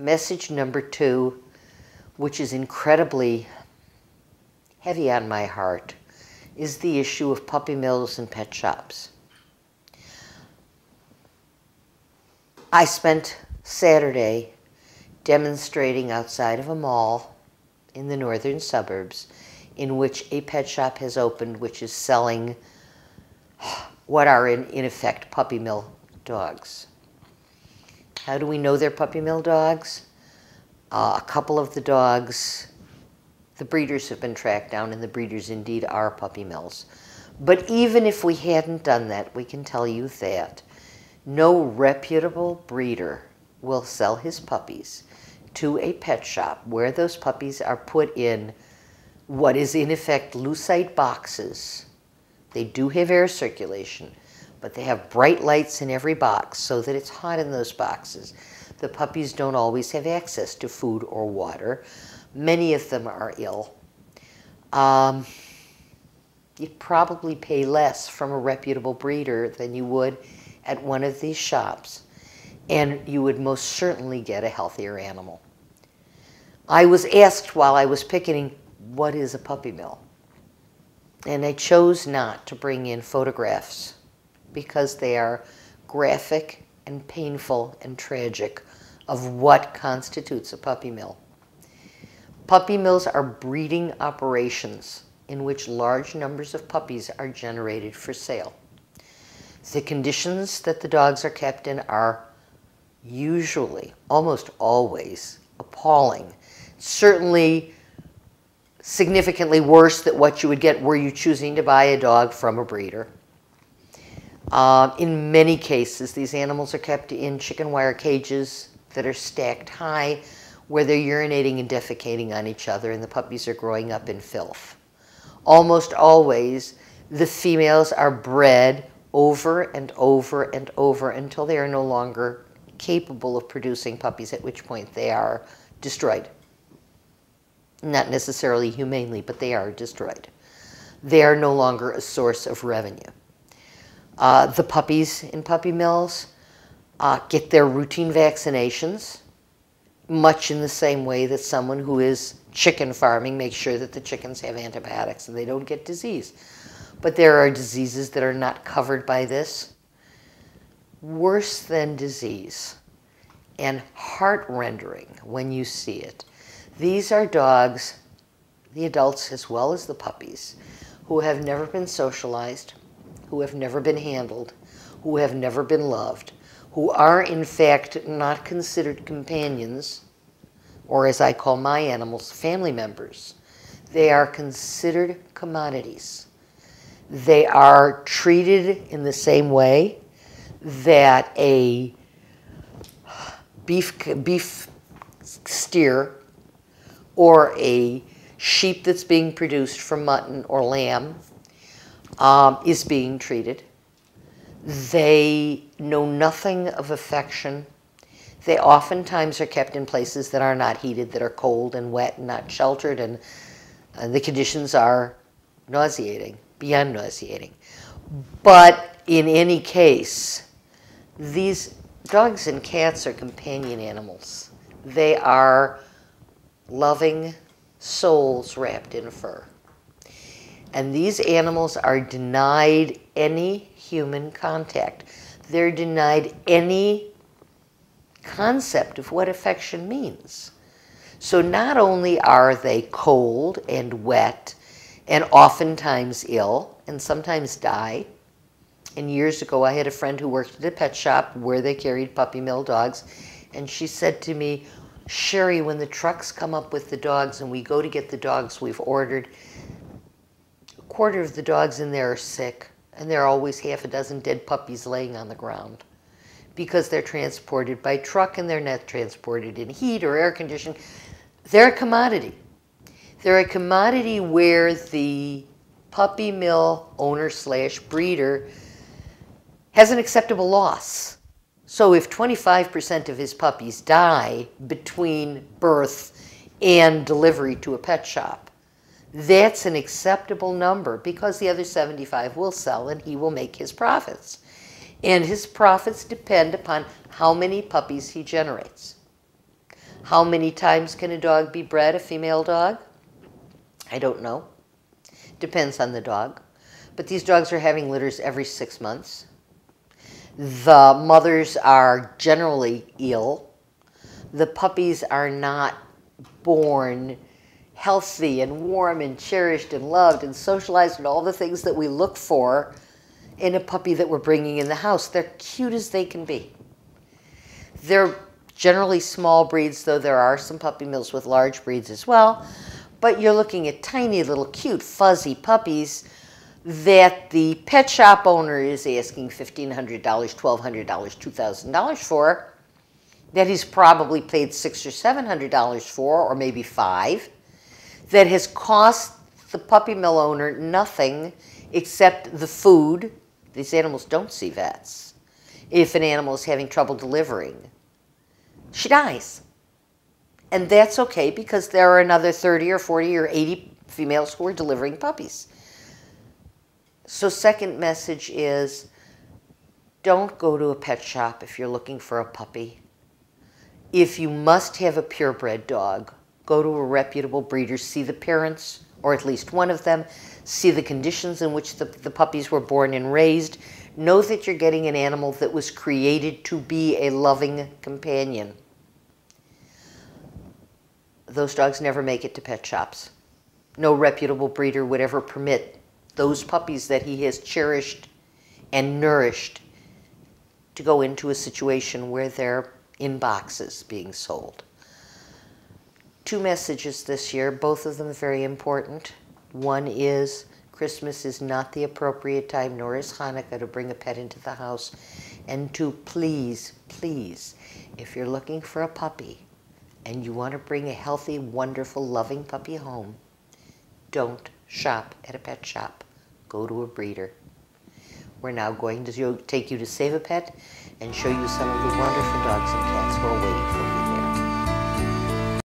message number 2, which is incredibly heavy on my heart, is the issue of puppy mills and pet shops. I spent Saturday demonstrating outside of a mall in the northern suburbs in which a pet shop has opened, which is selling what are in effect puppy mill dogs. How do we know they're puppy mill dogs? A couple of the dogs, the breeders have been tracked down, and the breeders indeed are puppy mills. But even if we hadn't done that, we can tell you that no reputable breeder will sell his puppies to a pet shop where those puppies are put in what is in effect lucite boxes. They do have air circulation, but they have bright lights in every box so that it's hot in those boxes. The puppies don't always have access to food or water. Many of them are ill. You'd probably pay less from a reputable breeder than you would at one of these shops, and you would most certainly get a healthier animal. I was asked while I was picketing, what is a puppy mill? And I chose not to bring in photographs because they are graphic and painful and tragic of what constitutes a puppy mill. Puppy mills are breeding operations in which large numbers of puppies are generated for sale. The conditions that the dogs are kept in are usually, almost always, appalling. Certainly significantly worse than what you would get were you choosing to buy a dog from a breeder. In many cases, these animals are kept in chicken wire cages that are stacked high, where they're urinating and defecating on each other, and the puppies are growing up in filth. Almost always, the females are bred over and over and over until they are no longer capable of producing puppies, at which point they are destroyed. Not necessarily humanely, but they are destroyed. They are no longer a source of revenue. The puppies in puppy mills get their routine vaccinations, much in the same way that someone who is chicken farming makes sure that the chickens have antibiotics and they don't get disease. But there are diseases that are not covered by this. Worse than disease, and heart-rendering when you see it. These are dogs, the adults as well as the puppies, who have never been socialized, who have never been handled, who have never been loved, who are in fact not considered companions, or as I call my animals, family members. They are considered commodities. They are treated in the same way that a beef steer or a sheep that's being produced from mutton or lamb is being treated. They know nothing of affection. They oftentimes are kept in places that are not heated, that are cold and wet and not sheltered, and the conditions are nauseating, beyond nauseating. But in any case, these dogs and cats are companion animals. They are loving souls wrapped in fur. And these animals are denied any human contact. They're denied any concept of what affection means. So not only are they cold and wet and oftentimes ill and sometimes die. And years ago, I had a friend who worked at a pet shop where they carried puppy mill dogs, and she said to me, Sherry, when the trucks come up with the dogs and we go to get the dogs we've ordered, a quarter of the dogs in there are sick, and there are always half a dozen dead puppies laying on the ground because they're transported by truck and they're not transported in heat or air conditioning. They're a commodity. They're a commodity where the puppy mill owner slash breeder has an acceptable loss. So if 25% of his puppies die between birth and delivery to a pet shop, that's an acceptable number because the other 75 will sell and he will make his profits. And his profits depend upon how many puppies he generates. How many times can a dog be bred, a female dog? I don't know. Depends on the dog. But these dogs are having litters every 6 months. The mothers are generally ill. The puppies are not born healthy and warm and cherished and loved and socialized and all the things that we look for in a puppy that we're bringing in the house. They're cute as they can be. They're generally small breeds, though there are some puppy mills with large breeds as well. But you're looking at tiny little cute fuzzy puppies that the pet shop owner is asking $1,500, $1,200, $2,000 for, that he's probably paid $600 or $700 for, or maybe $500, that has cost the puppy mill owner nothing except the food. These animals don't see vets. If an animal is having trouble delivering, she dies. And that's okay, because there are another 30 or 40 or 80 females who are delivering puppies. So second message is, don't go to a pet shop if you're looking for a puppy. If you must have a purebred dog, go to a reputable breeder, see the parents, or at least one of them, see the conditions in which the puppies were born and raised. Know that you're getting an animal that was created to be a loving companion. Those dogs never make it to pet shops. No reputable breeder would ever permit those puppies that he has cherished and nourished to go into a situation where they're in boxes being sold. 2 messages this year, both of them very important. One is, Christmas is not the appropriate time, nor is Hanukkah, to bring a pet into the house. And 2, please, please, if you're looking for a puppy and you want to bring a healthy, wonderful, loving puppy home, don't shop at a pet shop. Go to a breeder. We're now going to take you to Save a Pet and show you some of the wonderful dogs and cats who are waiting for you there.